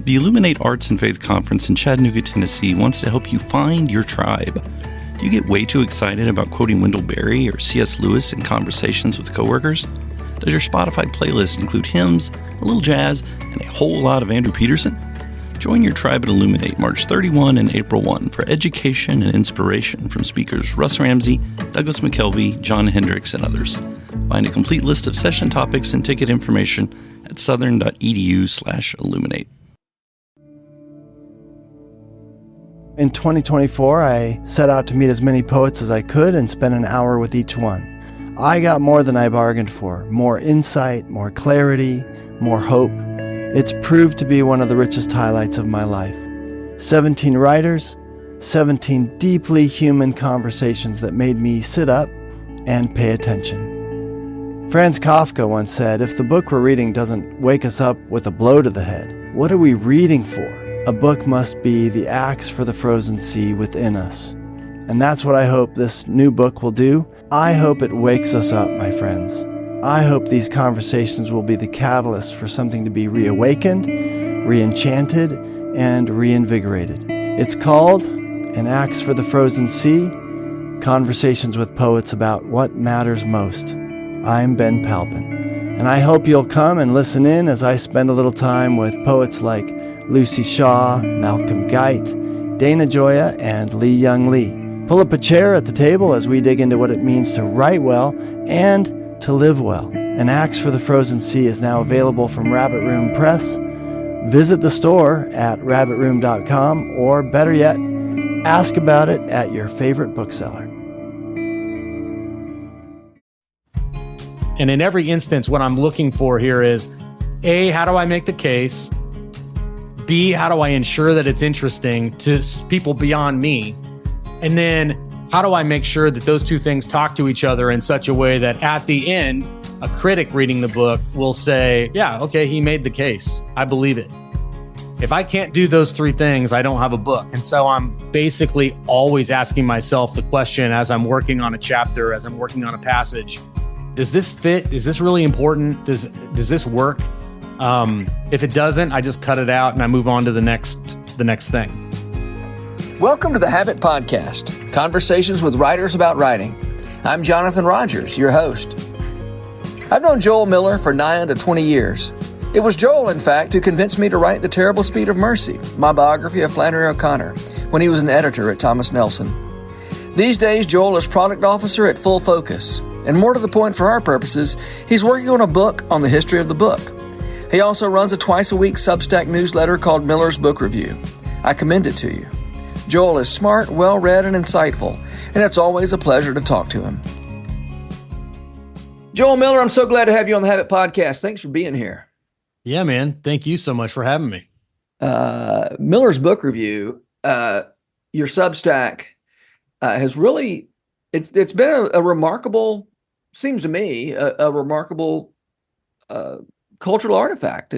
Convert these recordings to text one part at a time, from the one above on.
The Illuminate Arts and Faith Conference in Chattanooga, Tennessee wants to help you find your tribe. Do you get way too excited about quoting Wendell Berry or C.S. Lewis in conversations with coworkers? Does your Spotify playlist include hymns, a little jazz, and a whole lot of Andrew Peterson? Join your tribe at Illuminate March 31 and April 1 for education and inspiration from speakers Russ Ramsey, Douglas McKelvey, John Hendricks, and others. Find a complete list of session topics and ticket information at southern.edu/illuminate. In 2024, I set out to meet as many poets as I could and spend an hour with each one. I got more than I bargained for, more insight, more clarity, more hope. It's proved to be one of the richest highlights of my life. 17 writers, 17 deeply human conversations that made me sit up and pay attention. Franz Kafka once said, if the book we're reading doesn't wake us up with a blow to the head, what are we reading for? A book must be the axe for the frozen sea within us. And that's what I hope this new book will do. I hope it wakes us up, my friends. I hope these conversations will be the catalyst for something to be reawakened, re-enchanted, and reinvigorated. It's called An Axe for the Frozen Sea, Conversations with Poets About What Matters Most. I'm Ben Palpin, and I hope you'll come and listen in as I spend a little time with poets like Lucy Shaw, Malcolm Guite, Dana Gioia, and Lee Young Lee. Pull up a chair at the table as we dig into what it means to write well and to live well. An Axe for the Frozen Sea is now available from Rabbit Room Press. Visit the store at rabbitroom.com, or better yet, ask about it at your favorite bookseller. And in every instance, what I'm looking for here is, A, how do I make the case? B, how do I ensure that it's interesting to people beyond me? And then how do I make sure that those two things talk to each other in such a way that at the end, a critic reading the book will say, yeah, okay, he made the case. I believe it. If I can't do those three things, I don't have a book. And so I'm basically always asking myself the question as I'm working on a chapter, as I'm working on a passage, does this fit? Is this really important? Does this work? If it doesn't, I just cut it out and I move on to the next thing. Welcome to the Habit Podcast, conversations with writers about writing. I'm Jonathan Rogers, your host. I've known Joel Miller for 9 to 20 years. It was Joel, in fact, who convinced me to write The Terrible Speed of Mercy, my biography of Flannery O'Connor, when he was an editor at Thomas Nelson. These days, Joel is product officer at Full Focus, and more to the point for our purposes, he's working on a book on the history of the book. He also runs a twice-a-week Substack newsletter called Miller's Book Review. I commend it to you. Joel is smart, well-read, and insightful, and it's always a pleasure to talk to him. Joel Miller, I'm so glad to have you on the Habit Podcast. Thanks for being here. Yeah, man. Thank you so much for having me. Miller's Book Review, your Substack, has really, it's been a remarkable, seems to me, a remarkable cultural artifact.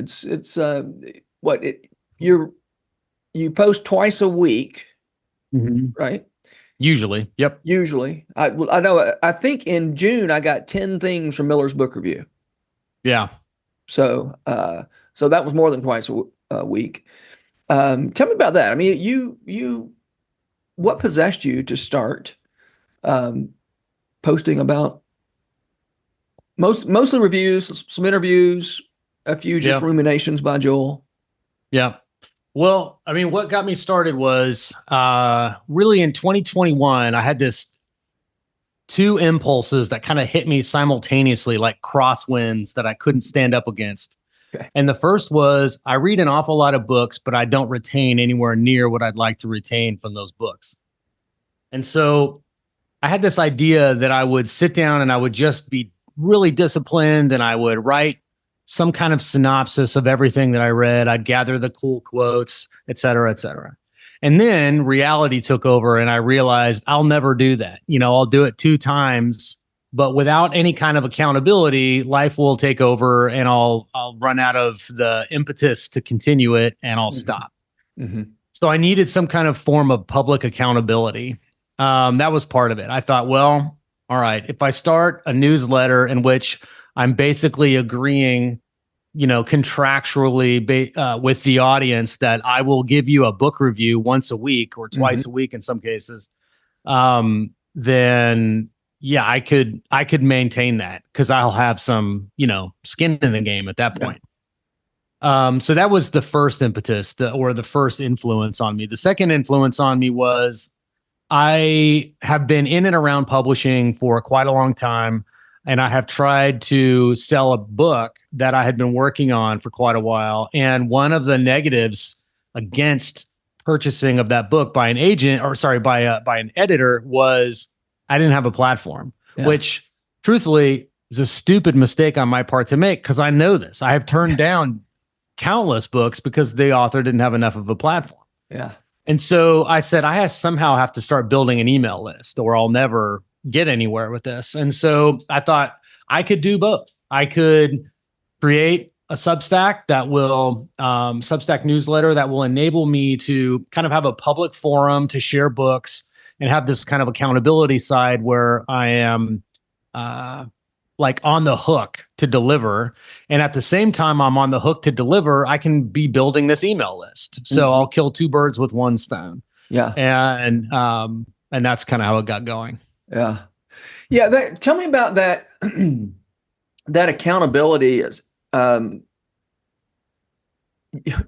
You post twice a week, right? Usually. Yep. Usually. I know, I think in June I got 10 things from Miller's Book Review. Yeah. So that was more than twice a week. Tell me about that. I mean, what possessed you to start posting about mostly reviews, some interviews, a few just ruminations by Joel? Yeah. Well, I mean, what got me started was really in 2021, I had two impulses that kind of hit me simultaneously, like crosswinds that I couldn't stand up against. Okay. And the first was, I read an awful lot of books, but I don't retain anywhere near what I'd like to retain from those books. And so I had this idea that I would sit down and I would just be really disciplined and I would write some kind of synopsis of everything that I read. I'd gather the cool quotes, et cetera, et cetera. And then reality took over and I realized I'll never do that. I'll do it 2 times, but without any kind of accountability, life will take over and I'll run out of the impetus to continue it and I'll stop. Mm-hmm. So I needed some kind of form of public accountability. That was part of it. I thought, well, all right, if I start a newsletter in which I'm basically agreeing contractually with the audience that I will give you a book review once a week or twice a week in some cases, then yeah, I could maintain that because I'll have some, skin in the game at that point. So that was the first impetus or the first influence on me. The second influence on me was I have been in and around publishing for quite a long time. And I have tried to sell a book that I had been working on for quite a while. And one of the negatives against purchasing of that book by an agent, by an editor, was I didn't have a platform, which truthfully is a stupid mistake on my part to make because I know this. I have turned down countless books because the author didn't have enough of a platform. Yeah. And so I said, I somehow have to start building an email list or I'll never get anywhere with this. And so I thought I could do both. I could create a Substack Substack newsletter that will enable me to kind of have a public forum to share books and have this kind of accountability side where I am like on the hook to deliver. And at the same time I'm on the hook to deliver, I can be building this email list. So I'll kill two birds with one stone. Yeah. And that's kind of how it got going. Yeah. Yeah. Tell me about that, that accountability is, you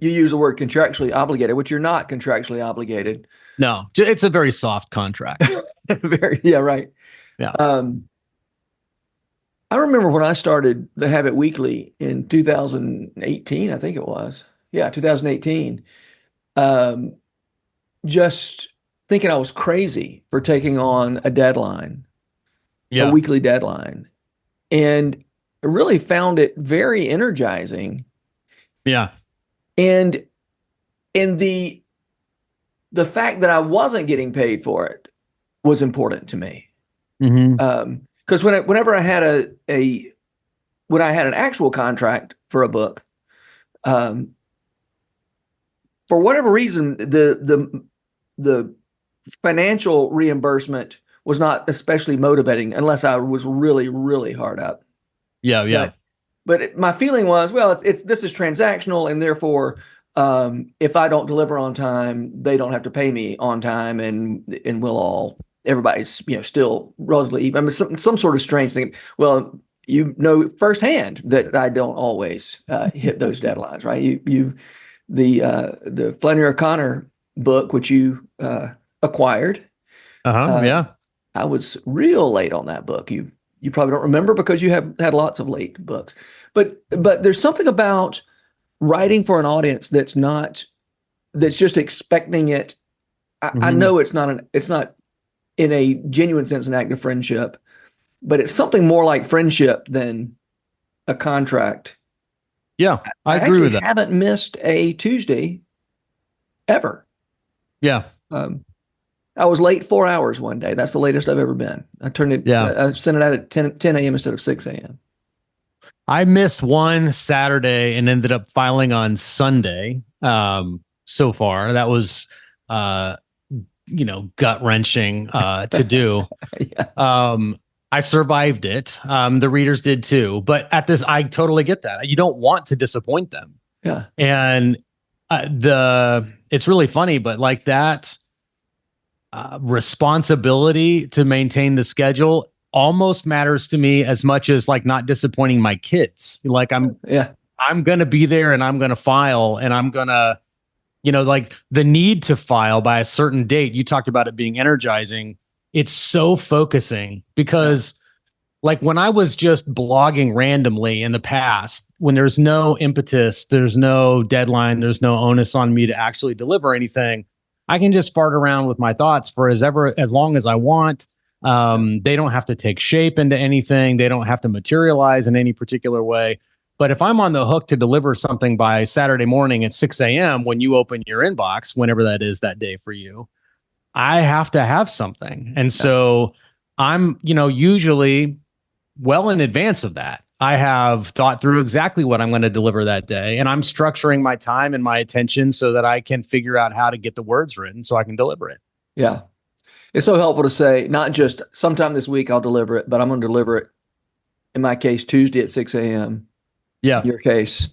use the word contractually obligated, which you're not contractually obligated. No, it's a very soft contract. Right. Yeah. I remember when I started the Habit Weekly in 2018, I think it was. Yeah, 2018. Just thinking I was crazy for taking on a deadline, a weekly deadline, and I really found it very energizing. Yeah. And the fact that I wasn't getting paid for it was important to me. Because whenever I had when I had an actual contract for a book, for whatever reason, the financial reimbursement was not especially motivating unless I was really, really hard up. Yeah. But my feeling was, well, this is transactional, and therefore, if I don't deliver on time, they don't have to pay me on time, and everybody's still relatively even. I mean, some sort of strange thing. Well, firsthand that I don't always hit those deadlines, right? The Flannery O'Connor book, which you acquired. Yeah. I was real late on that book. You probably don't remember because you have had lots of late books. But there's something about writing for an audience that's just expecting it. I know it's not in a genuine sense an act of friendship, but it's something more like friendship than a contract. Yeah, I agree with that. I haven't missed a Tuesday ever. Yeah. I was late 4 hours one day. That's the latest I've ever been. I sent it out at 10 a.m. instead of 6 a.m. I missed one Saturday and ended up filing on Sunday. So far, that was, gut wrenching to do. I survived it. The readers did too. But I totally get that. You don't want to disappoint them. Yeah. And it's really funny, but like that responsibility to maintain the schedule almost matters to me as much as like not disappointing my kids. Like I'm going to be there and I'm going to file and I'm going to, like the need to file by a certain date. You talked about it being energizing. It's so focusing because like when I was just blogging randomly in the past, when there's no impetus, there's no deadline, there's no onus on me to actually deliver anything, I can just fart around with my thoughts for as long as I want. They don't have to take shape into anything. They don't have to materialize in any particular way. But if I'm on the hook to deliver something by Saturday morning at 6 a.m. when you open your inbox, whenever that is that day for you, I have to have something. And so I'm, usually well in advance of that. I have thought through exactly what I'm going to deliver that day. And I'm structuring my time and my attention so that I can figure out how to get the words written so I can deliver it. Yeah. It's so helpful to say, not just sometime this week I'll deliver it, but I'm going to deliver it, in my case, Tuesday at 6 a.m. Yeah. In your case,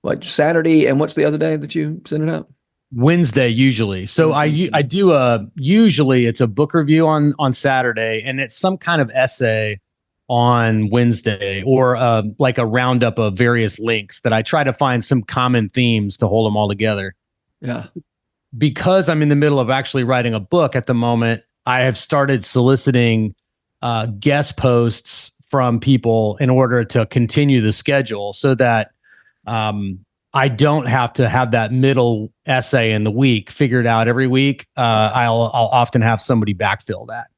like Saturday, and what's the other day that you send it out? Wednesday usually. So I do usually it's a book review on Saturday, and it's some kind of essay on Wednesday, or like a roundup of various links that I try to find some common themes to hold them all together. Yeah. Because I'm in the middle of actually writing a book at the moment, I have started soliciting guest posts from people in order to continue the schedule, so that I don't have to have that middle essay in the week figured out every week. I'll often have somebody backfill that.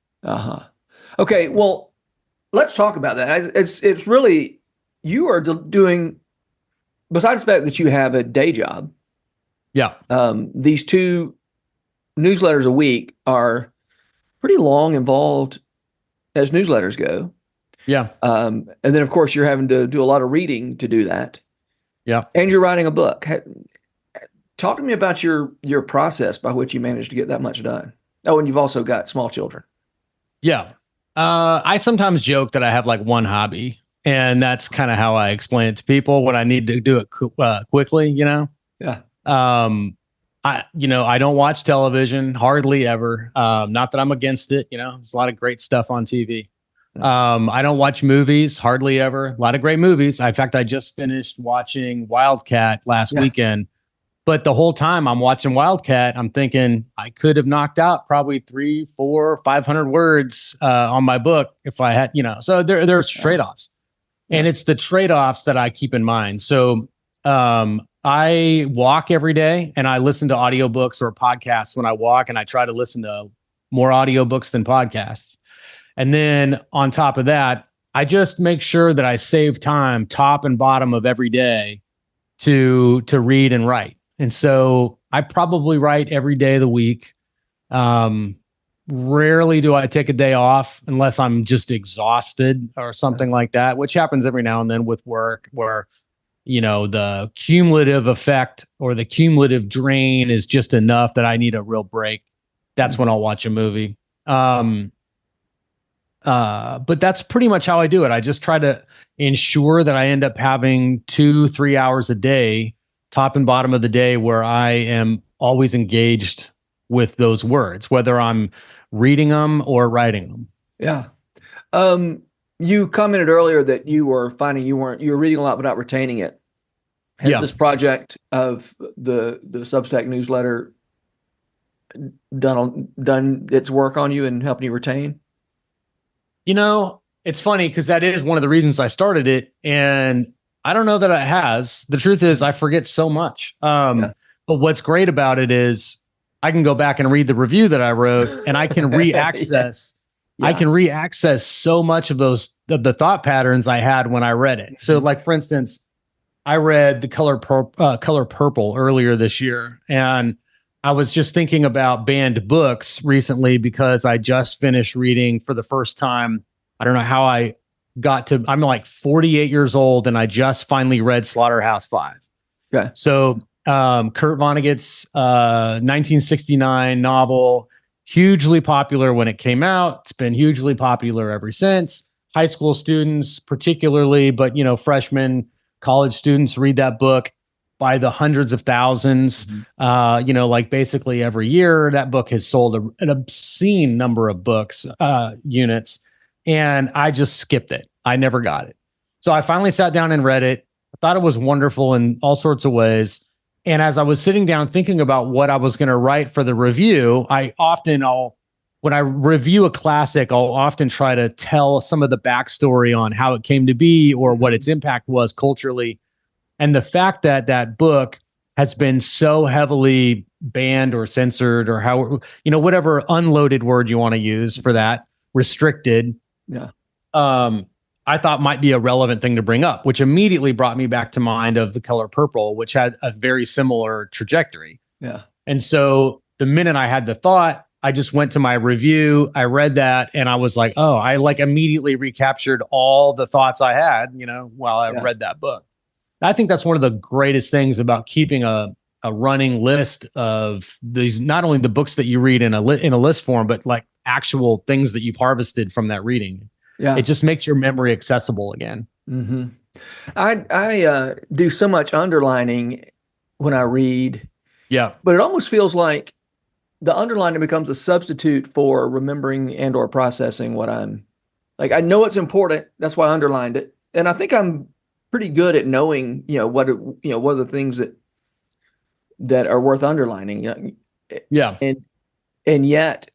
Okay. Well, let's talk about that. It's really, you are doing, besides the fact that you have a day job. Yeah. These 2 newsletters a week are pretty long, involved as newsletters go. Yeah. And then of course you're having to do a lot of reading to do that. Yeah. And you're writing a book. Talk to me about your process by which you managed to get that much done. Oh, and you've also got small children. Yeah. I sometimes joke that I have like one hobby, and that's kind of how I explain it to people when I need to do it quickly, Yeah. I don't watch television hardly ever. Not that I'm against it. There's a lot of great stuff on TV. I don't watch movies hardly ever. A lot of great movies. In fact, I just finished watching Wildcat last weekend. But the whole time I'm watching Wildcat, I'm thinking I could have knocked out probably 300, 400, 500 words on my book if I had, So there's trade-offs, and it's the trade-offs that I keep in mind. So I walk every day, and I listen to audiobooks or podcasts when I walk, and I try to listen to more audiobooks than podcasts. And then on top of that, I just make sure that I save time top and bottom of every day to read and write. And so I probably write every day of the week. Rarely do I take a day off unless I'm just exhausted or something like that, which happens every now and then with work, where the cumulative effect or the cumulative drain is just enough that I need a real break. That's when I'll watch a movie. But that's pretty much how I do it. I just try to ensure that I end up having 2-3 hours a day, top and bottom of the day, where I am always engaged with those words, whether I'm reading them or writing them. Yeah. You commented earlier that you were finding you were reading a lot but not retaining it. Has this project of the Substack newsletter done its work on you and helping you retain? It's funny because that is one of the reasons I started it, and I don't know that it has. The truth is I forget so much. But what's great about it is I can go back and read the review that I wrote, and I can re-access. I can re-access so much of the thought patterns I had when I read it. So, like, for instance, I read The Color Purple earlier this year, and I was just thinking about banned books recently because I just finished reading for the first time. I don't know how I got to, I'm like 48 years old, and I just finally read Slaughterhouse-Five. Okay. So Kurt Vonnegut's 1969 novel, hugely popular when it came out. It's been hugely popular ever since. High school students particularly, but freshmen, college students read that book by the hundreds of thousands. Like basically every year that book has sold an obscene number of books units, and I just skipped it. I never got it. So I finally sat down and read it. I thought it was wonderful in all sorts of ways. And as I was sitting down thinking about what I was going to write for the review, when I review a classic, I'll often try to tell some of the backstory on how it came to be or what its impact was culturally. And the fact that that book has been so heavily banned or censored, or whatever unloaded word you want to use for that, restricted, I thought might be a relevant thing to bring up, which immediately brought me back to mind of The Color Purple, which had a very similar trajectory. Yeah. And so the minute I had the thought, I just went to my review, I read that, and I was like, oh, I immediately recaptured all the thoughts I had, while I read that book. I think that's one of the greatest things about keeping a running list of these, not only the books that you read in a list form, but like actual things that you've harvested from that reading. Yeah. It just makes your memory accessible again. Mm-hmm. I do so much underlining when I read, Yeah. but it almost feels like the underlining becomes a substitute for remembering and or processing what I'm like. I know it's important. That's why I underlined it. And I think I'm pretty good at knowing, what are the things that are worth underlining. Yeah. And yet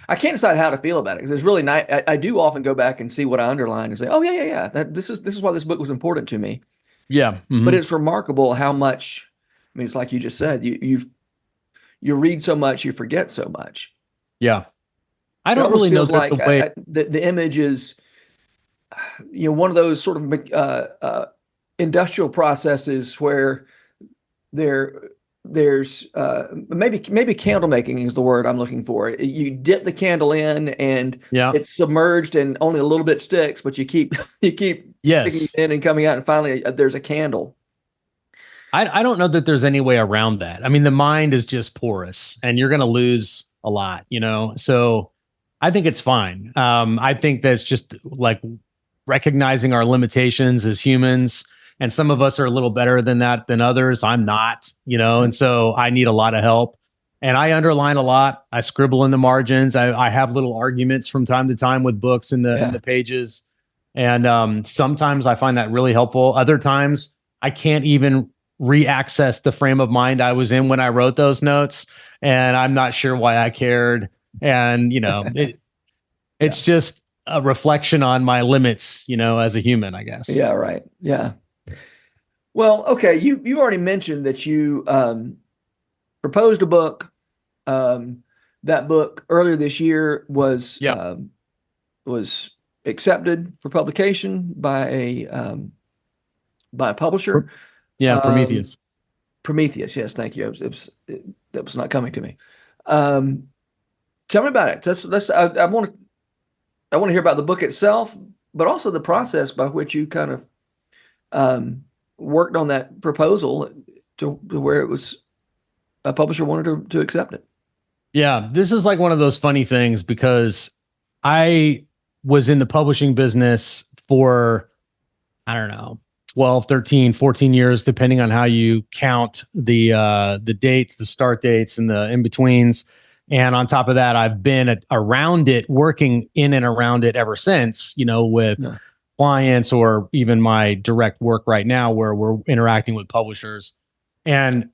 I can't decide how to feel about it because it's really nice. I do often go back and see what I underlined and say, oh yeah. This is why this book was important to me. Yeah. But it's remarkable how much. I mean, it's like you just said. You read so much, you forget so much. Yeah. I It don't almost really know feels that like the way. the image is, one of those sort of industrial processes where there's maybe candle making is the word I'm looking for. You dip the candle in and Yeah. it's submerged and only a little bit sticks, but you keep sticking Yes. it in and coming out, and finally there's a candle. I don't know that there's any way around that. I mean, the mind is just porous and you're going to lose a lot, So I think it's fine. I think that's just like recognizing our limitations as humans. And some of us are a little better than that than others. I'm not, and so I need a lot of help. And I underline a lot. I scribble in the margins. I have little arguments from time to time with books in the pages. And sometimes I find that really helpful. Other times I can't even re-access the frame of mind I was in when I wrote those notes. And I'm not sure why I cared. And, it's just a reflection on my limits, as a human, I guess. Yeah, right. Yeah. Well, okay. You already mentioned that you proposed a book. That book earlier this year was accepted for publication by a publisher. Prometheus. Prometheus. Yes, thank you. That was not coming to me. Tell me about it. I want to hear about the book itself, but also the process by which you kind of worked on that proposal to where it was a publisher wanted to accept it. Yeah, this is like one of those funny things because I was in the publishing business for, I don't know, 12, 13, 14 years, depending on how you count the dates, the start dates and the in-betweens. And on top of that, I've been around it, working in and around it ever since, with clients or even my direct work right now where we're interacting with publishers. And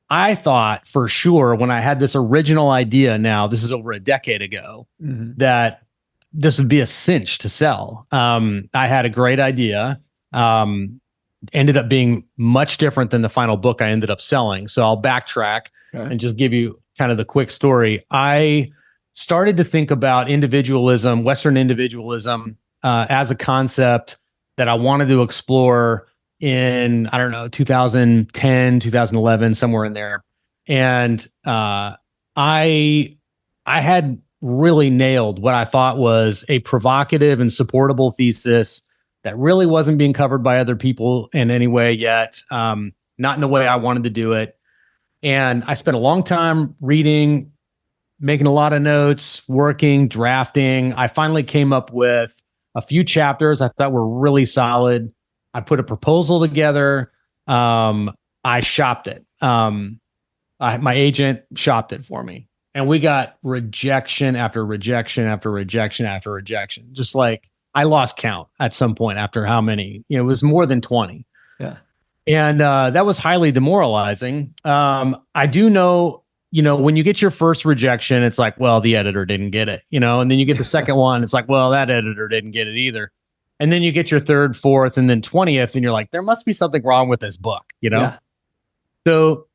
I thought for sure when I had this original idea, now this is over a decade ago, that this would be a cinch to sell. I had a great idea. Ended up being much different than the final book I ended up selling. So I'll backtrack and just give you kind of the quick story. I started to think about individualism, Western individualism, as a concept that I wanted to explore in, I don't know, 2010, 2011, somewhere in there. And I had really nailed what I thought was a provocative and supportable thesis that really wasn't being covered by other people in any way yet, not in the way I wanted to do it. And I spent a long time reading, making a lot of notes, working, drafting. I finally came up with a few chapters I thought were really solid. I put a proposal together. I shopped it. My agent shopped it for me. And we got rejection after rejection after rejection after rejection. Just like I lost count at some point after how many, it was more than 20. Yeah. And that was highly demoralizing. I do know, when you get your first rejection, it's like, well, the editor didn't get it, and then you get the second one. It's like, well, that editor didn't get it either. And then you get your third, fourth, and then 20th, and you're like, there must be something wrong with this book, Yeah. So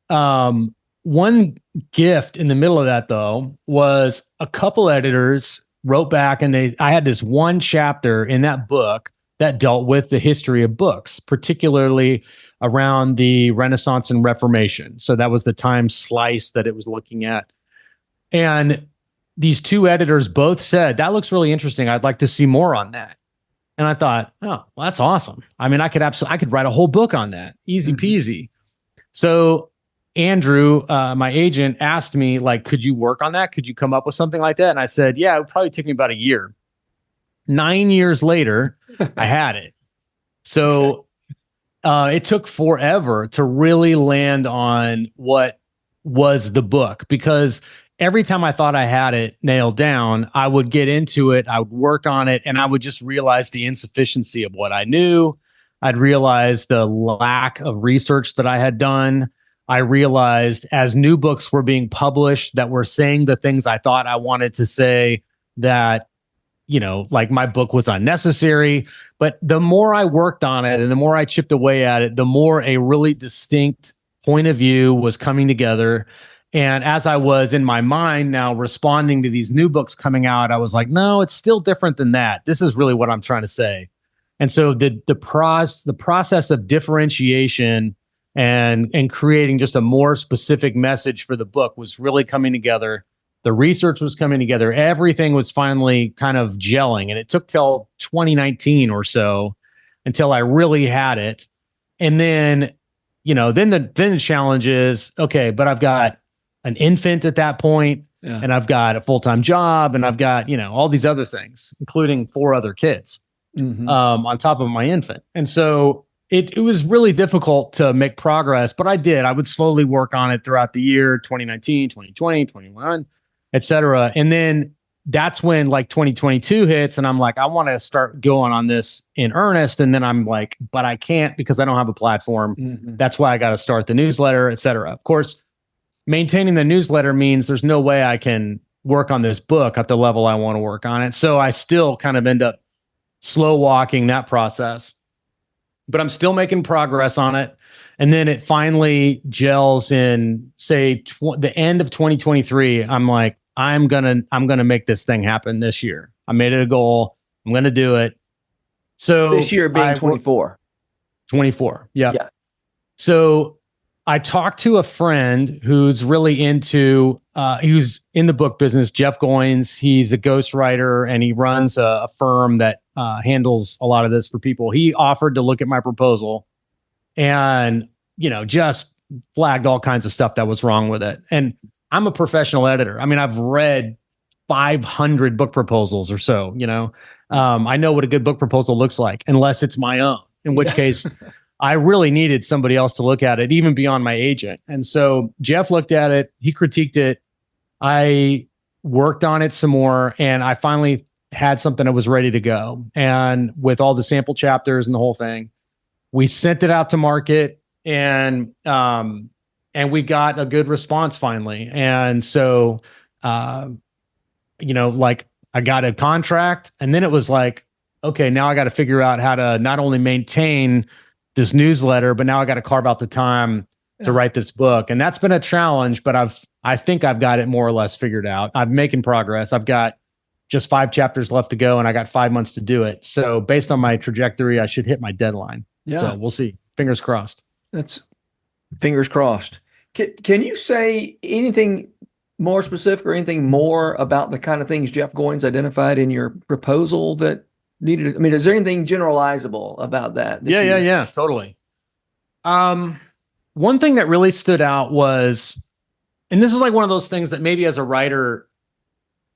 one gift in the middle of that, though, was a couple editors wrote back, and I had this one chapter in that book that dealt with the history of books, particularly around the Renaissance and Reformation. So that was the time slice that it was looking at. And these two editors both said, that looks really interesting. I'd like to see more on that. And I thought, oh, well, that's awesome. I mean, I could write a whole book on that. Easy peasy. So Andrew, my agent, asked me, like, could you work on that? Could you come up with something like that? And I said, yeah, it would probably take me about a year. 9 years later, I had it. So it took forever to really land on what was the book, because every time I thought I had it nailed down, I would get into it, I would work on it, and I would just realize the insufficiency of what I knew. I'd realize the lack of research that I had done. I realized as new books were being published that were saying the things I thought I wanted to say, that, like my book was unnecessary. But the more I worked on it and the more I chipped away at it, the more a really distinct point of view was coming together. And as I was in my mind now responding to these new books coming out, I was like, no, it's still different than that. This is really what I'm trying to say. And so the process of differentiation and creating just a more specific message for the book was really coming together. The research was coming together. Everything was finally kind of gelling. And it took till 2019 or so until I really had it. And then, then the challenge is, okay, but I've got an infant at that point, and I've got a full-time job, and I've got, all these other things, including 4 other kids on top of my infant. And so it was really difficult to make progress, but I would slowly work on it throughout the year, 2019, 2020, 21, et cetera. And then that's when like 2022 hits, and I'm like, I want to start going on this in earnest. And then I'm like, but I can't because I don't have a platform. That's why I got to start the newsletter, et cetera. Of course, maintaining the newsletter means there's no way I can work on this book at the level I want to work on it. So I still kind of end up slow walking that process, but I'm still making progress on it. And then it finally gels in, say, the end of 2023. I'm like, I'm gonna make this thing happen this year. I made it a goal. I'm gonna do it. So this year being 24. 24. Yeah. So I talked to a friend who's really into, who's in the book business, Jeff Goins. He's a ghostwriter and he runs a firm that handles a lot of this for people. He offered to look at my proposal and, just flagged all kinds of stuff that was wrong with it. And I'm a professional editor. I mean, I've read 500 book proposals or so, I know what a good book proposal looks like, unless it's my own, in which case I really needed somebody else to look at it, even beyond my agent. And so Jeff looked at it, he critiqued it. I worked on it some more, and I finally had something that was ready to go. And with all the sample chapters and the whole thing, we sent it out to market, and we got a good response finally. And so, like I got a contract, and then it was like, okay, now I got to figure out how to not only maintain this newsletter, but now I got to carve out the time to write this book. And that's been a challenge, but I think I've got it more or less figured out. I'm making progress. I've got just 5 chapters left to go, and I got 5 months to do it. So based on my trajectory, I should hit my deadline. Yeah. So we'll see. Fingers crossed. That's fingers crossed. Can you say anything more specific or anything more about the kind of things Jeff Goins identified in your proposal that needed? I mean, is there anything generalizable about that? Yeah, totally. One thing that really stood out was, and this is like one of those things that maybe as a writer,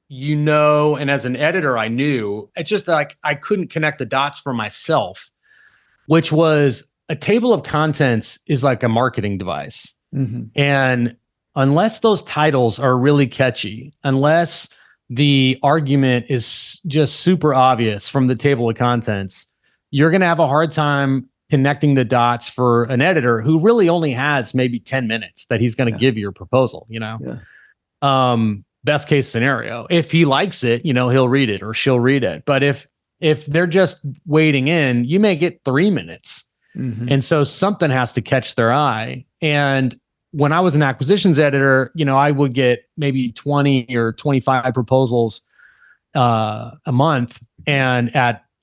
and as an editor, I knew, it's just like I couldn't connect the dots for myself, which was a table of contents is like a marketing device. And unless those titles are really catchy, unless the argument is just super obvious from the table of contents, you're going to have a hard time connecting the dots for an editor who really only has maybe 10 minutes that he's going to give your proposal, best case scenario. If he likes it, he'll read it or she'll read it. But if they're just wading in, you may get 3 minutes. And so something has to catch their eye. And when I was an acquisitions editor, I would get maybe 20 or 25 proposals a month. And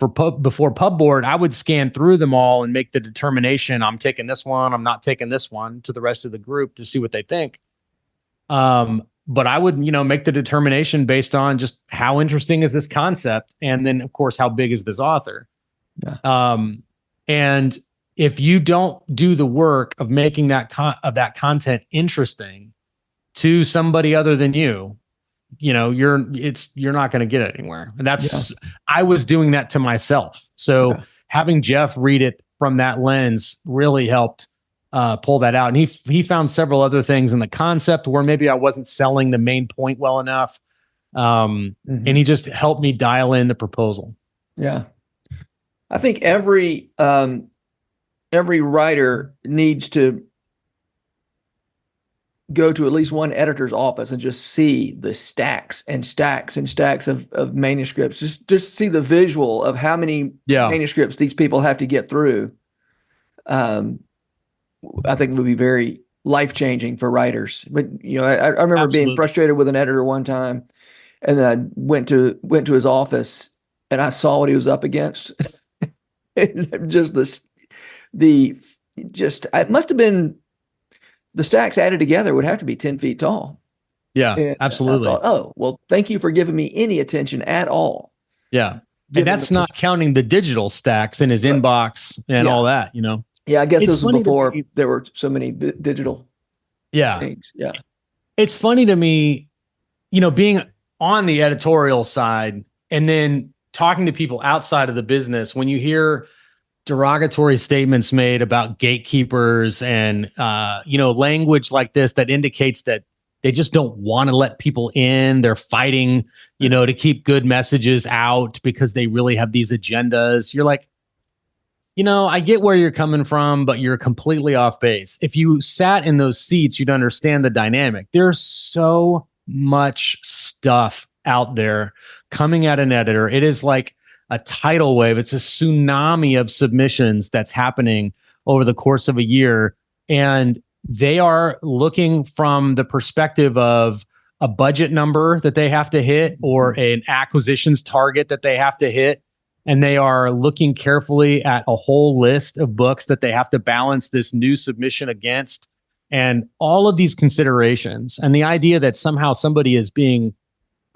before Pubboard, I would scan through them all and make the determination, I'm taking this one, I'm not taking this one, to the rest of the group to see what they think. But I would, make the determination based on just how interesting is this concept, and then of course how big is this author. And if you don't do the work of making that content interesting to somebody other than you're not going to get it anywhere. And I was doing that to myself. So having Jeff read it from that lens really helped pull that out. And he found several other things in the concept where maybe I wasn't selling the main point well enough. And he just helped me dial in the proposal. Yeah. I think every writer needs to go to at least one editor's office and just see the stacks and stacks and stacks of manuscripts. Just see the visual of how many manuscripts these people have to get through. I think it would be very life-changing for writers. But I remember being frustrated with an editor one time, and then I went to his office and I saw what he was up against. Just it must have been, the stacks added together would have to be 10 feet tall. Yeah, and absolutely. I thought, oh, well, thank you for giving me any attention at all. Yeah. And that's not counting the digital stacks in his inbox and all that, Yeah, I guess this was before there were so many digital things. Yeah. It's funny to me, being on the editorial side and then talking to people outside of the business, when you hear derogatory statements made about gatekeepers and language like this that indicates that they just don't want to let people in. They're fighting, to keep good messages out because they really have these agendas. You're like, I get where you're coming from, but you're completely off base. If you sat in those seats, you'd understand the dynamic. There's so much stuff out there coming at an editor. It is like a tidal wave. It's a tsunami of submissions that's happening over the course of a year. And they are looking from the perspective of a budget number that they have to hit or an acquisitions target that they have to hit. And they are looking carefully at a whole list of books that they have to balance this new submission against, and all of these considerations. And the idea that somehow somebody is being,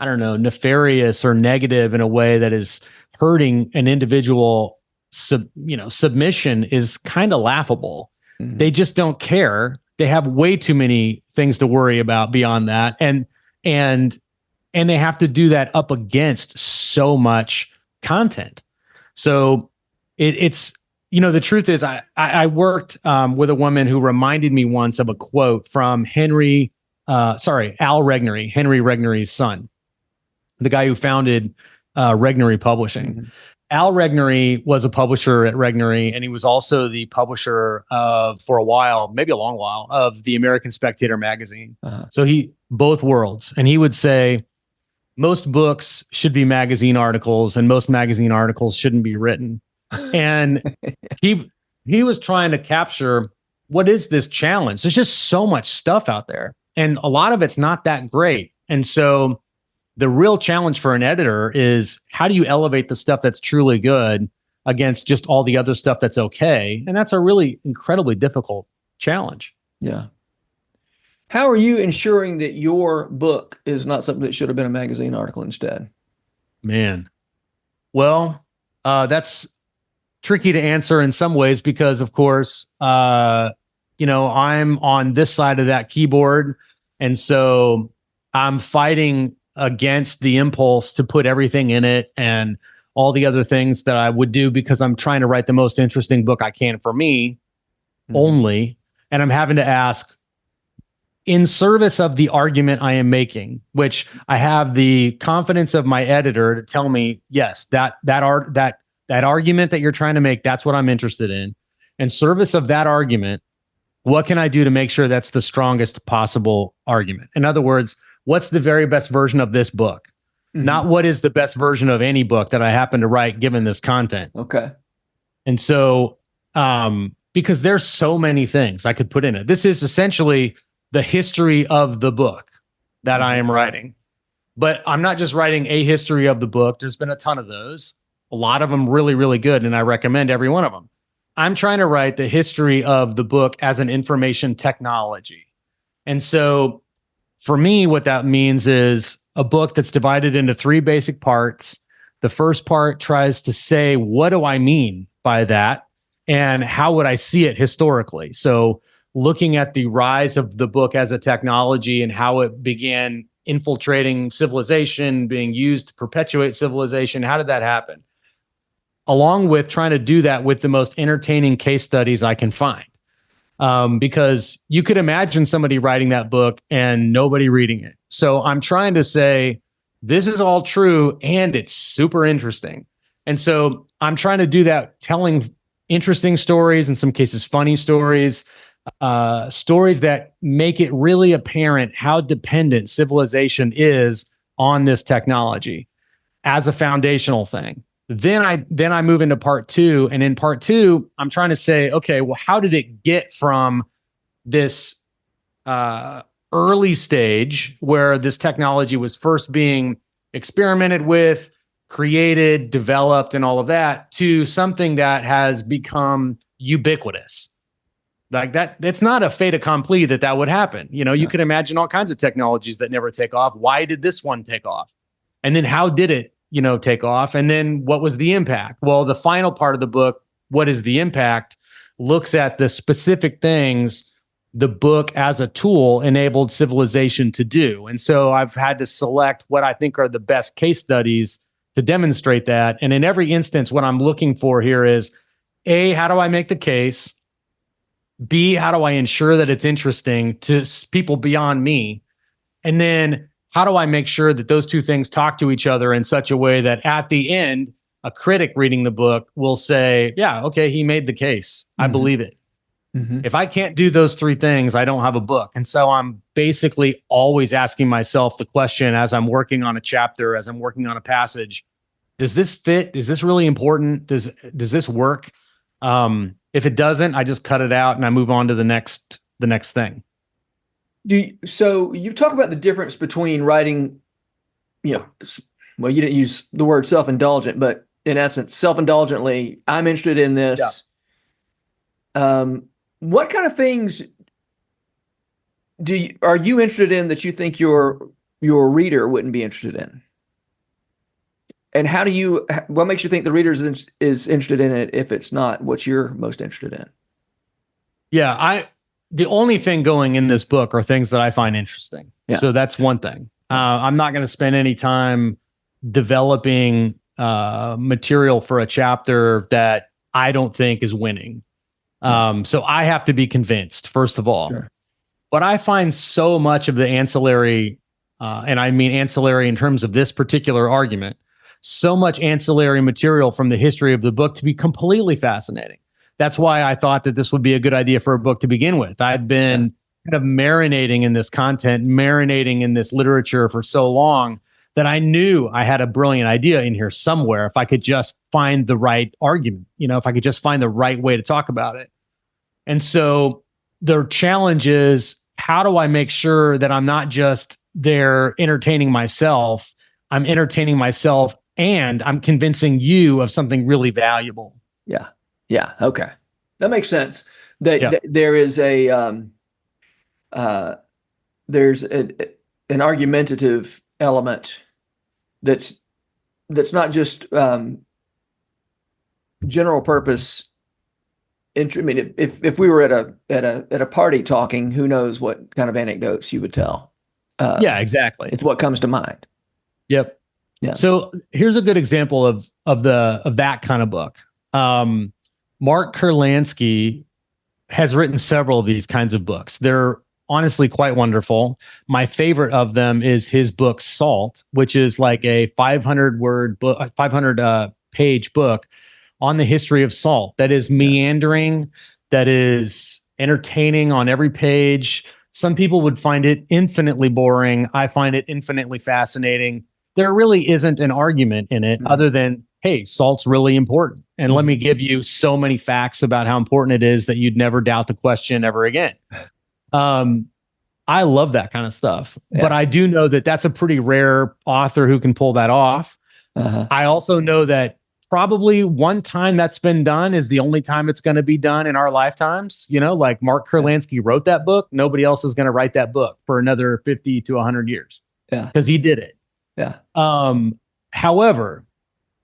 nefarious or negative in a way that is hurting an individual submission is kind of laughable. Mm-hmm. They just don't care. They have way too many things to worry about beyond that. And they have to do that up against so much content. So it's the truth is I worked with a woman who reminded me once of a quote from Al Regnery, Henry Regnery's son, the guy who founded Regnery Publishing. Mm-hmm. Al Regnery was a publisher at Regnery, and he was also the publisher of, for a while, maybe a long while, of the American Spectator magazine. Uh-huh. So both worlds. And he would say, most books should be magazine articles and most magazine articles shouldn't be written. And he was trying to capture, what is this challenge? There's just so much stuff out there, and a lot of it's not that great. And so the real challenge for an editor is, how do you elevate the stuff that's truly good against just all the other stuff that's okay? And that's a really incredibly difficult challenge. Yeah. How are you ensuring that your book is not something that should have been a magazine article instead? Man. Well, that's tricky to answer in some ways because, of course, I'm on this side of that keyboard. And so I'm fighting against the impulse to put everything in it and all the other things that I would do because I'm trying to write the most interesting book I can for me only. And I'm having to ask, in service of the argument I am making, which I have the confidence of my editor to tell me, yes, that argument that you're trying to make, that's what I'm interested in. In service of that argument, what can I do to make sure that's the strongest possible argument? In other words, what's the very best version of this book? Mm-hmm. Not what is the best version of any book that I happen to write given this content. Okay. And so, because there's so many things I could put in it. This is essentially the history of the book that I am writing. But I'm not just writing a history of the book. There's been a ton of those. A lot of them really, really good, and I recommend every one of them. I'm trying to write the history of the book as an information technology. And so for me, what that means is a book that's divided into 3 basic parts. The first part tries to say, what do I mean by that? And how would I see it historically? So looking at the rise of the book as a technology and how it began infiltrating civilization, being used to perpetuate civilization. How did that happen? along with trying to do that with the most entertaining case studies I can find. Because you could imagine somebody writing that book and nobody reading it. So I'm trying to say, this is all true and it's super interesting. And so I'm trying to do that, telling interesting stories, in some cases funny stories, stories that make it really apparent how dependent civilization is on this technology as a foundational thing. Then I move into part two, and in part two, I'm trying to say, okay, well, how did it get from this early stage where this technology was first being experimented with, created, developed, and all of that, to something that has become ubiquitous? Like that, it's not a fait accompli that would happen. You know, you can imagine all kinds of technologies that never take off. Why did this one take off? And then how did it, take off? And then what was the impact? Well, the final part of the book, What is the Impact, looks at the specific things the book as a tool enabled civilization to do. And so I've had to select what I think are the best case studies to demonstrate that. And in every instance, what I'm looking for here is, A, how do I make the case? B, how do I ensure that it's interesting to people beyond me? And then how do I make sure that those two things talk to each other in such a way that at the end, a critic reading the book will say, yeah, okay, he made the case. I believe it. If I can't do those three things, I don't have a book. And so I'm basically always asking myself the question as I'm working on a chapter, as I'm working on a passage, does this fit? Is this really important? Does this work? If it doesn't, I just cut it out and I move on to the next thing. So you talk about the difference between writing, well, you didn't use the word self-indulgent, but in essence, self-indulgently, I'm interested in this. Yeah. What kind of things are you interested in that you think your reader wouldn't be interested in? And what makes you think the reader is interested in it if it's not what you're most interested in? Yeah, the only thing going in this book are things that I find interesting. Yeah. So that's one thing. I'm not going to spend any time developing material for a chapter that I don't think is winning. So I have to be convinced, first of all. Sure. But I find so much of the ancillary, and I mean ancillary in terms of this particular argument, so much ancillary material from the history of the book to be completely fascinating. That's why I thought that this would be a good idea for a book to begin with. I'd been kind of marinating in this content, marinating in this literature for so long that I knew I had a brilliant idea in here somewhere if I could just find the right argument, if I could just find the right way to talk about it. And so the challenge is, how do I make sure that I'm not just there entertaining myself, I'm entertaining myself and I'm convincing you of something really valuable. Yeah. Yeah. Okay. That makes sense. That there is there's an argumentative element that's not just general purpose. I mean, if we were at a party talking, who knows what kind of anecdotes you would tell? Yeah, exactly. It's what comes to mind. Yep. Yeah. So here's a good example of that kind of book. Mark Kurlansky has written several of these kinds of books. They're honestly quite wonderful. My favorite of them is his book Salt, which is like a 500 page book on the history of salt that is meandering, that is entertaining on every page. Some people would find it infinitely boring. I find it infinitely fascinating. There really isn't an argument in it other than, hey, salt's really important. And let me give you so many facts about how important it is that you'd never doubt the question ever again. I love that kind of stuff, but I do know that that's a pretty rare author who can pull that off. I also know that probably one time that's been done is the only time it's going to be done in our lifetimes. Like Mark Kurlansky wrote that book. Nobody else is going to write that book for another 50 to 100 years. Yeah. Because he did it. Yeah. However,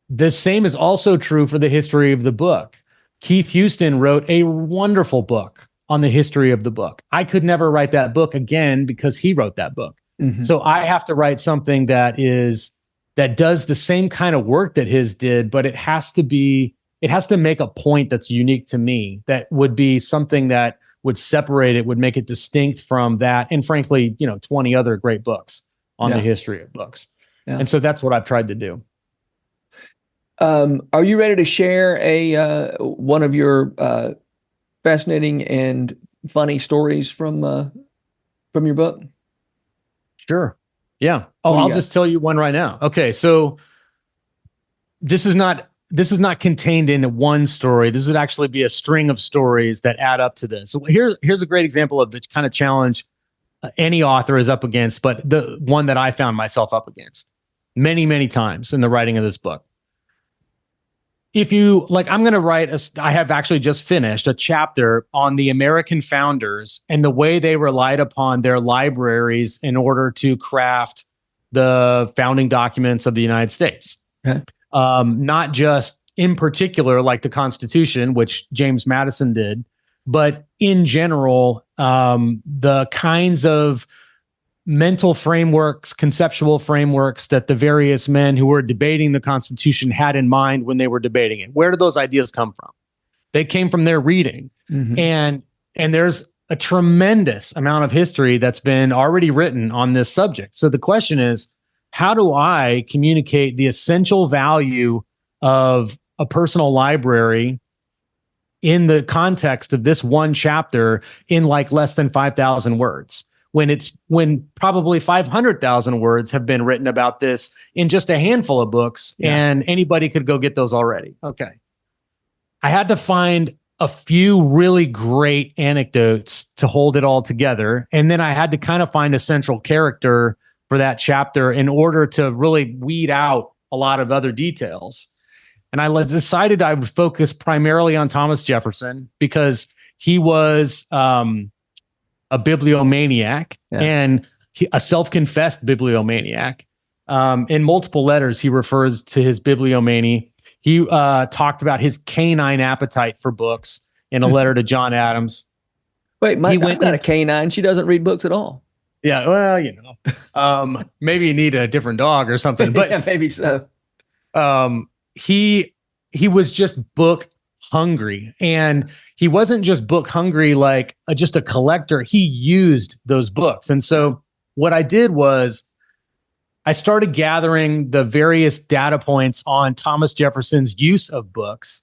the same is also true for the history of the book. Keith Houston wrote a wonderful book on the history of the book. I could never write that book again because he wrote that book. So I have to write something that is that does the same kind of work that his did, but it has to make a point that's unique to me, that would be something that would separate it, would make it distinct from that. And frankly, 20 other great books on the history of books. Yeah. And so that's what I've tried to do. Are you ready to share one of your fascinating and funny stories from your book? Sure. Yeah. Oh, I'll just tell you one right now. Okay. So this is not contained in one story. This would actually be a string of stories that add up to this. So here's a great example of the kind of challenge any author is up against, but the one that I found myself up against many, many times in the writing of this book. If you I'm going to write I have actually just finished a chapter on the American founders and the way they relied upon their libraries in order to craft the founding documents of the United States. Okay. Not just in particular, like the Constitution, which James Madison did, but in general, the kinds of mental frameworks, conceptual frameworks that the various men who were debating the Constitution had in mind when they were debating it. Where did those ideas come from? They came from their reading. Mm-hmm. And there's a tremendous amount of history that's been already written on this subject. So the question is, how do I communicate the essential value of a personal library in the context of this one chapter in less than 5,000 words? When probably 500,000 words have been written about this in just a handful of books, and anybody could go get those already. Okay. I had to find a few really great anecdotes to hold it all together. And then I had to kind of find a central character for that chapter in order to really weed out a lot of other details. And I decided I would focus primarily on Thomas Jefferson because he was a bibliomaniac and a self-confessed bibliomaniac. In multiple letters, he refers to his bibliomania. He talked about his canine appetite for books in a letter to John Adams. Wait, I've got a canine. She doesn't read books at all. Yeah, well, maybe you need a different dog or something. But yeah, maybe so. He was just book hungry, and he wasn't just book hungry like just a collector. He used those books. And so what I did was I started gathering the various data points on Thomas Jefferson's use of books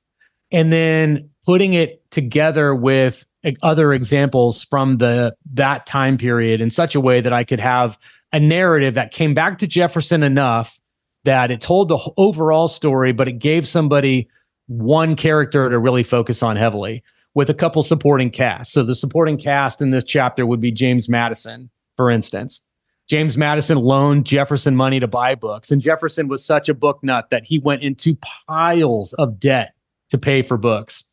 and then putting it together with other examples from that time period in such a way that I could have a narrative that came back to Jefferson enough that it told the overall story, but it gave somebody one character to really focus on heavily with a couple supporting casts. So the supporting cast in this chapter would be James Madison, for instance. James Madison loaned Jefferson money to buy books, and Jefferson was such a book nut that he went into piles of debt to pay for books.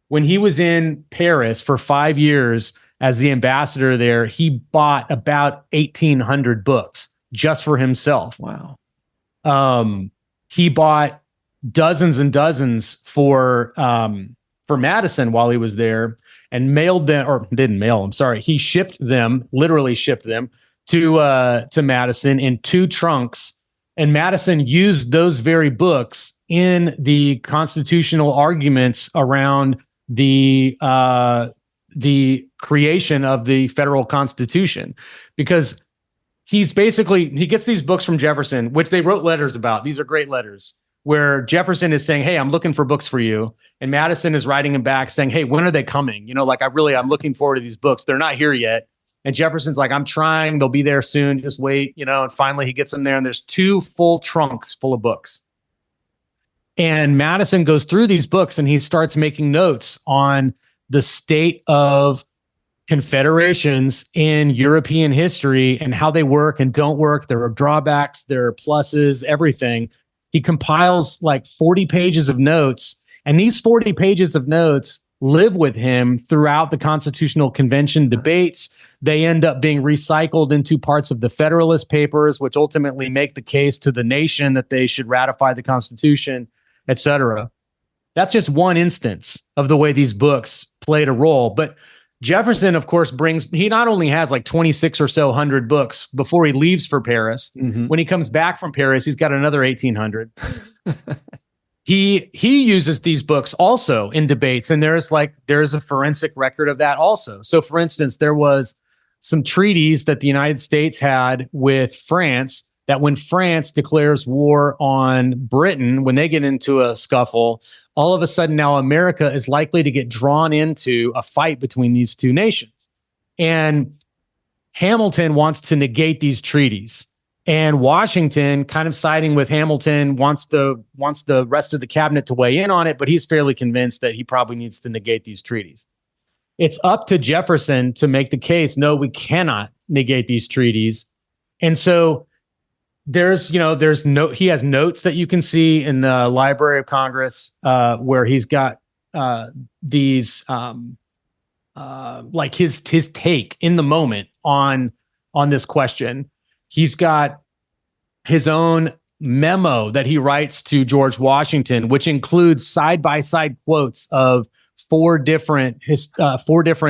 When he was in Paris for 5 years as the ambassador there, he bought about 1,800 books just for himself. Wow. He bought dozens and dozens for Madison while he was there and mailed them, or didn't mail them, sorry. He literally shipped them to Madison in 2 trunks. And Madison used those very books in the constitutional arguments around the creation of the federal constitution, because he gets these books from Jefferson, which they wrote letters about. These are great letters where Jefferson is saying, hey, I'm looking for books for you. And Madison is writing him back saying, hey, when are they coming? I'm looking forward to these books. They're not here yet. And Jefferson's like, I'm trying, they'll be there soon. Just wait, and finally he gets them there and there's 2 full trunks full of books. And Madison goes through these books and he starts making notes on the state of confederations in European history and how they work and don't work. There are drawbacks, there are pluses, everything. He compiles 40 pages of notes, and these 40 pages of notes live with him throughout the Constitutional Convention debates. They end up being recycled into parts of the Federalist Papers, which ultimately make the case to the nation that they should ratify the Constitution, etc. That's just one instance of the way these books played a role. But Jefferson, of course, he not only has like 26 or so hundred books before he leaves for Paris. Mm-hmm. When he comes back from Paris, he's got another 1,800. He uses these books also in debates, and there's a forensic record of that also. So, for instance, there was some treaties that the United States had with France that when France declares war on Britain, when they get into a scuffle, all of a sudden now America is likely to get drawn into a fight between these two nations. And Hamilton wants to negate these treaties. And Washington, kind of siding with Hamilton, wants the rest of the cabinet to weigh in on it, but he's fairly convinced that he probably needs to negate these treaties. It's up to Jefferson to make the case, no, we cannot negate these treaties. And so he has notes that you can see in the Library of Congress where he's got these like his take in the moment on this question. He's got his own memo that he writes to George Washington, which includes side-by-side quotes of four different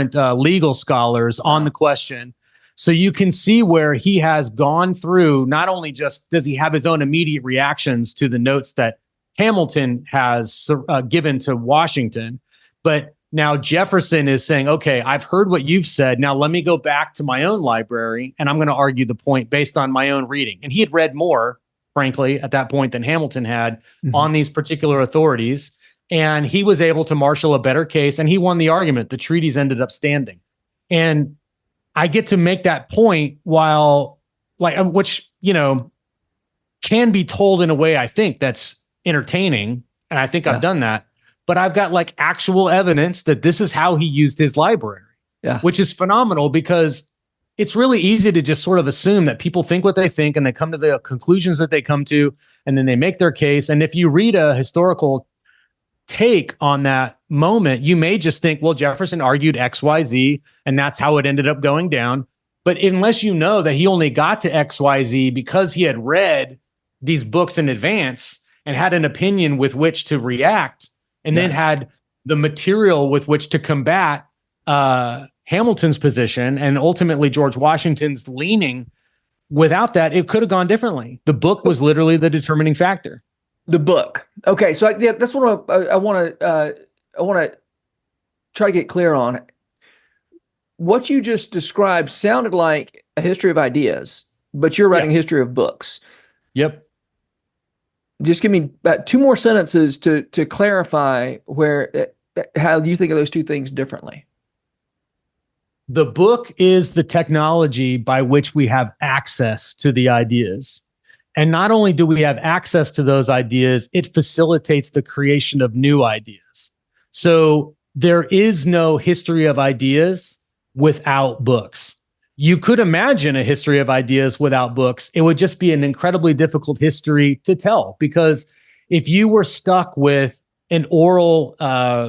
legal scholars on the question. So you can see where he has gone through, not only just does he have his own immediate reactions to the notes that Hamilton has given to Washington, but now Jefferson is saying, okay, I've heard what you've said. Now let me go back to my own library and I'm going to argue the point based on my own reading. And he had read more, frankly, at that point than Hamilton had on these particular authorities. And he was able to marshal a better case and he won the argument. The treaties ended up standing. And I get to make that point which, can be told in a way I think that's entertaining. And I think I've done that. But I've got like actual evidence that this is how he used his library, which is phenomenal because it's really easy to just sort of assume that people think what they think and they come to the conclusions that they come to, and then they make their case. And if you read a historical take on that moment, you may just think, well, Jefferson argued X, Y, Z, and that's how it ended up going down. But unless you know that he only got to X, Y, Z because he had read these books in advance and had an opinion with which to react, and then had the material with which to combat Hamilton's position and ultimately George Washington's leaning, without that, it could have gone differently. The book was literally the determining factor. The book. Okay, so that's what I want to try to get clear on. What you just described sounded like a history of ideas, but you're writing a history of books. Yep. Just give me about two more sentences to clarify how you think of those two things differently. The book is the technology by which we have access to the ideas. And not only do we have access to those ideas, it facilitates the creation of new ideas. So there is no history of ideas without books. You could imagine a history of ideas without books. It would just be an incredibly difficult history to tell, because if you were stuck with an oral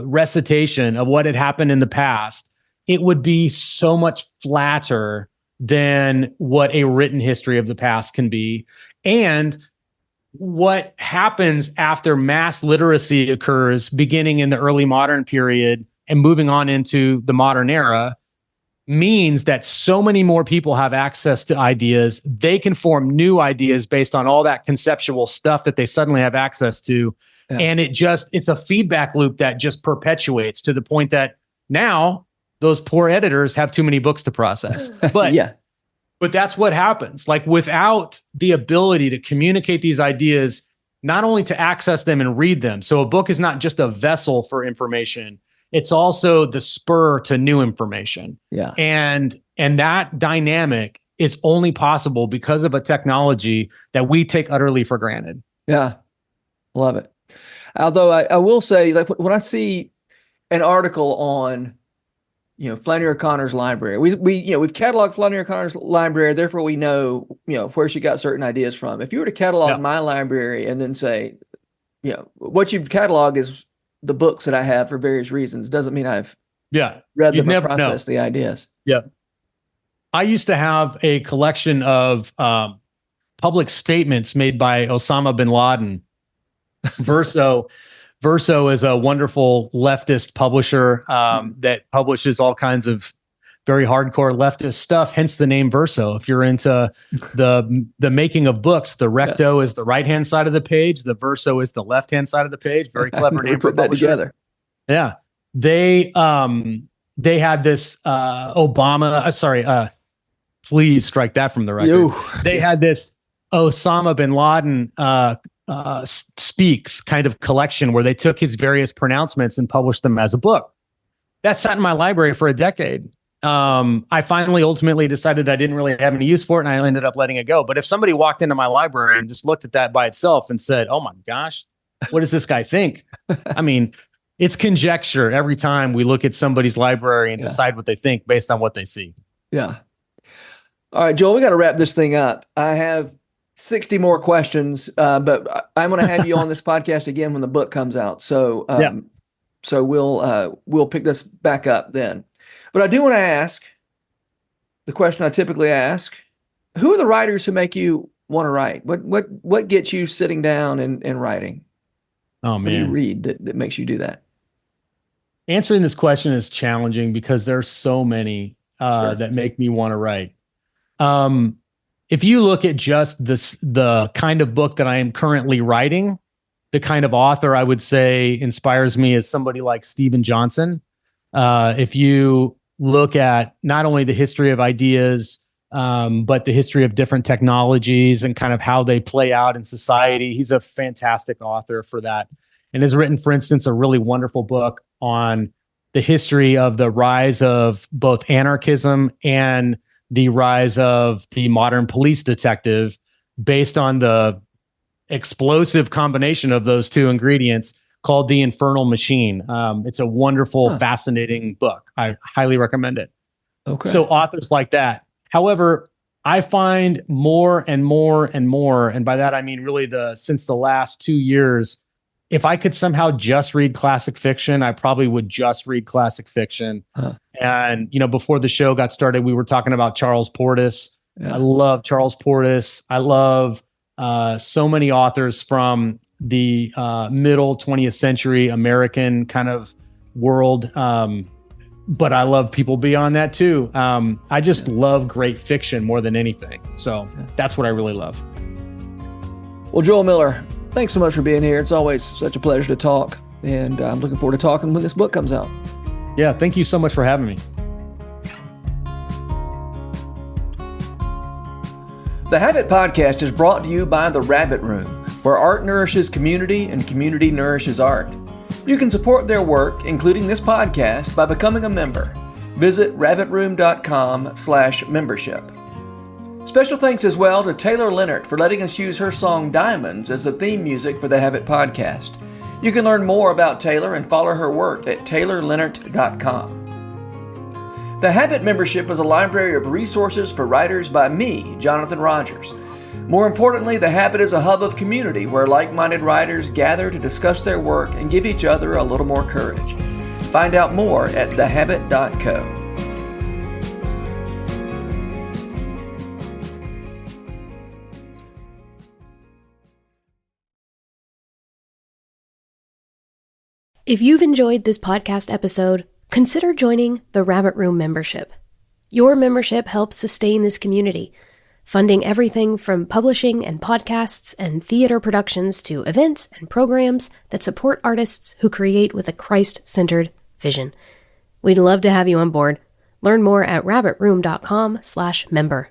recitation of what had happened in the past, it would be so much flatter than what a written history of the past can be. And what happens after mass literacy occurs beginning in the early modern period and moving on into the modern era means that so many more people have access to ideas. They can form new ideas based on all that conceptual stuff that they suddenly have access to. Yeah. And it's a feedback loop that just perpetuates to the point that now those poor editors have too many books to process. But But that's what happens. Like, without the ability to communicate these ideas, not only to access them and read them. So a book is not just a vessel for information. It's also the spur to new information. Yeah. And that dynamic is only possible because of a technology that we take utterly for granted. Yeah. Love it. Although I will say, like, when I see an article on, Flannery O'Connor's library. We've cataloged Flannery O'Connor's library, therefore we know, where she got certain ideas from. If you were to catalog my library and then say, what you've cataloged is the books that I have for various reasons, doesn't mean I've read them or processed the ideas. Yeah. I used to have a collection of public statements made by Osama bin Laden. Verso, Verso is a wonderful leftist publisher that publishes all kinds of very hardcore leftist stuff, hence the name Verso. If you're into the making of books, the recto is the right-hand side of the page, the verso is the left-hand side of the page. Very clever name for put that together. Yeah. They had this please strike that from the record. They had this Osama bin Laden speaks kind of collection where they took his various pronouncements and published them as a book. That sat in my library for a decade. I finally ultimately decided I didn't really have any use for it, and I ended up letting it go. But if somebody walked into my library and just looked at that by itself and said, "Oh my gosh, what does this guy think?" I mean, it's conjecture every time we look at somebody's library and decide what they think based on what they see. Yeah. All right, Joel, we got to wrap this thing up. I have 60 more questions, but I'm going to have you on this podcast again when the book comes out. So, so we'll pick this back up then. But I do want to ask the question I typically ask: who are the writers who make you want to write? What gets you sitting down and writing? Oh man, what do you read that makes you do that? Answering this question is challenging because there's so many that make me want to write. If you look at just the kind of book that I am currently writing, the kind of author I would say inspires me is somebody like Steven Johnson. If you look at not only the history of ideas, but the history of different technologies and kind of how they play out in society, he's a fantastic author for that. And has written, for instance, a really wonderful book on the history of the rise of both anarchism and the rise of the modern police detective based on the explosive combination of those two ingredients called The Infernal Machine. It's a wonderful, fascinating book. I highly recommend it. Okay. So authors like that. However, I find more and more and more, and by that I mean really since the last 2 years, if I could somehow just read classic fiction, I probably would just read classic fiction. And, before the show got started, we were talking about Charles Portis. Yeah. I love Charles Portis. I love so many authors from the middle 20th century American kind of world. But I love people beyond that too. I just love great fiction more than anything. So that's what I really love. Well, Joel Miller, thanks so much for being here. It's always such a pleasure to talk. And I'm looking forward to talking when this book comes out. Yeah, thank you so much for having me. The Habit Podcast is brought to you by The Rabbit Room, where art nourishes community and community nourishes art. You can support their work, including this podcast, by becoming a member. Visit rabbitroom.com/membership. Special thanks as well to Taylor Leonard for letting us use her song Diamonds as the theme music for the Habit Podcast. You can learn more about Taylor and follow her work at taylorleonard.com. The Habit Membership is a library of resources for writers by me, Jonathan Rogers. More importantly, The Habit is a hub of community where like-minded writers gather to discuss their work and give each other a little more courage. Find out more at thehabit.co. If you've enjoyed this podcast episode, consider joining the Rabbit Room membership. Your membership helps sustain this community, funding everything from publishing and podcasts and theater productions to events and programs that support artists who create with a Christ-centered vision. We'd love to have you on board. Learn more at rabbitroom.com/member.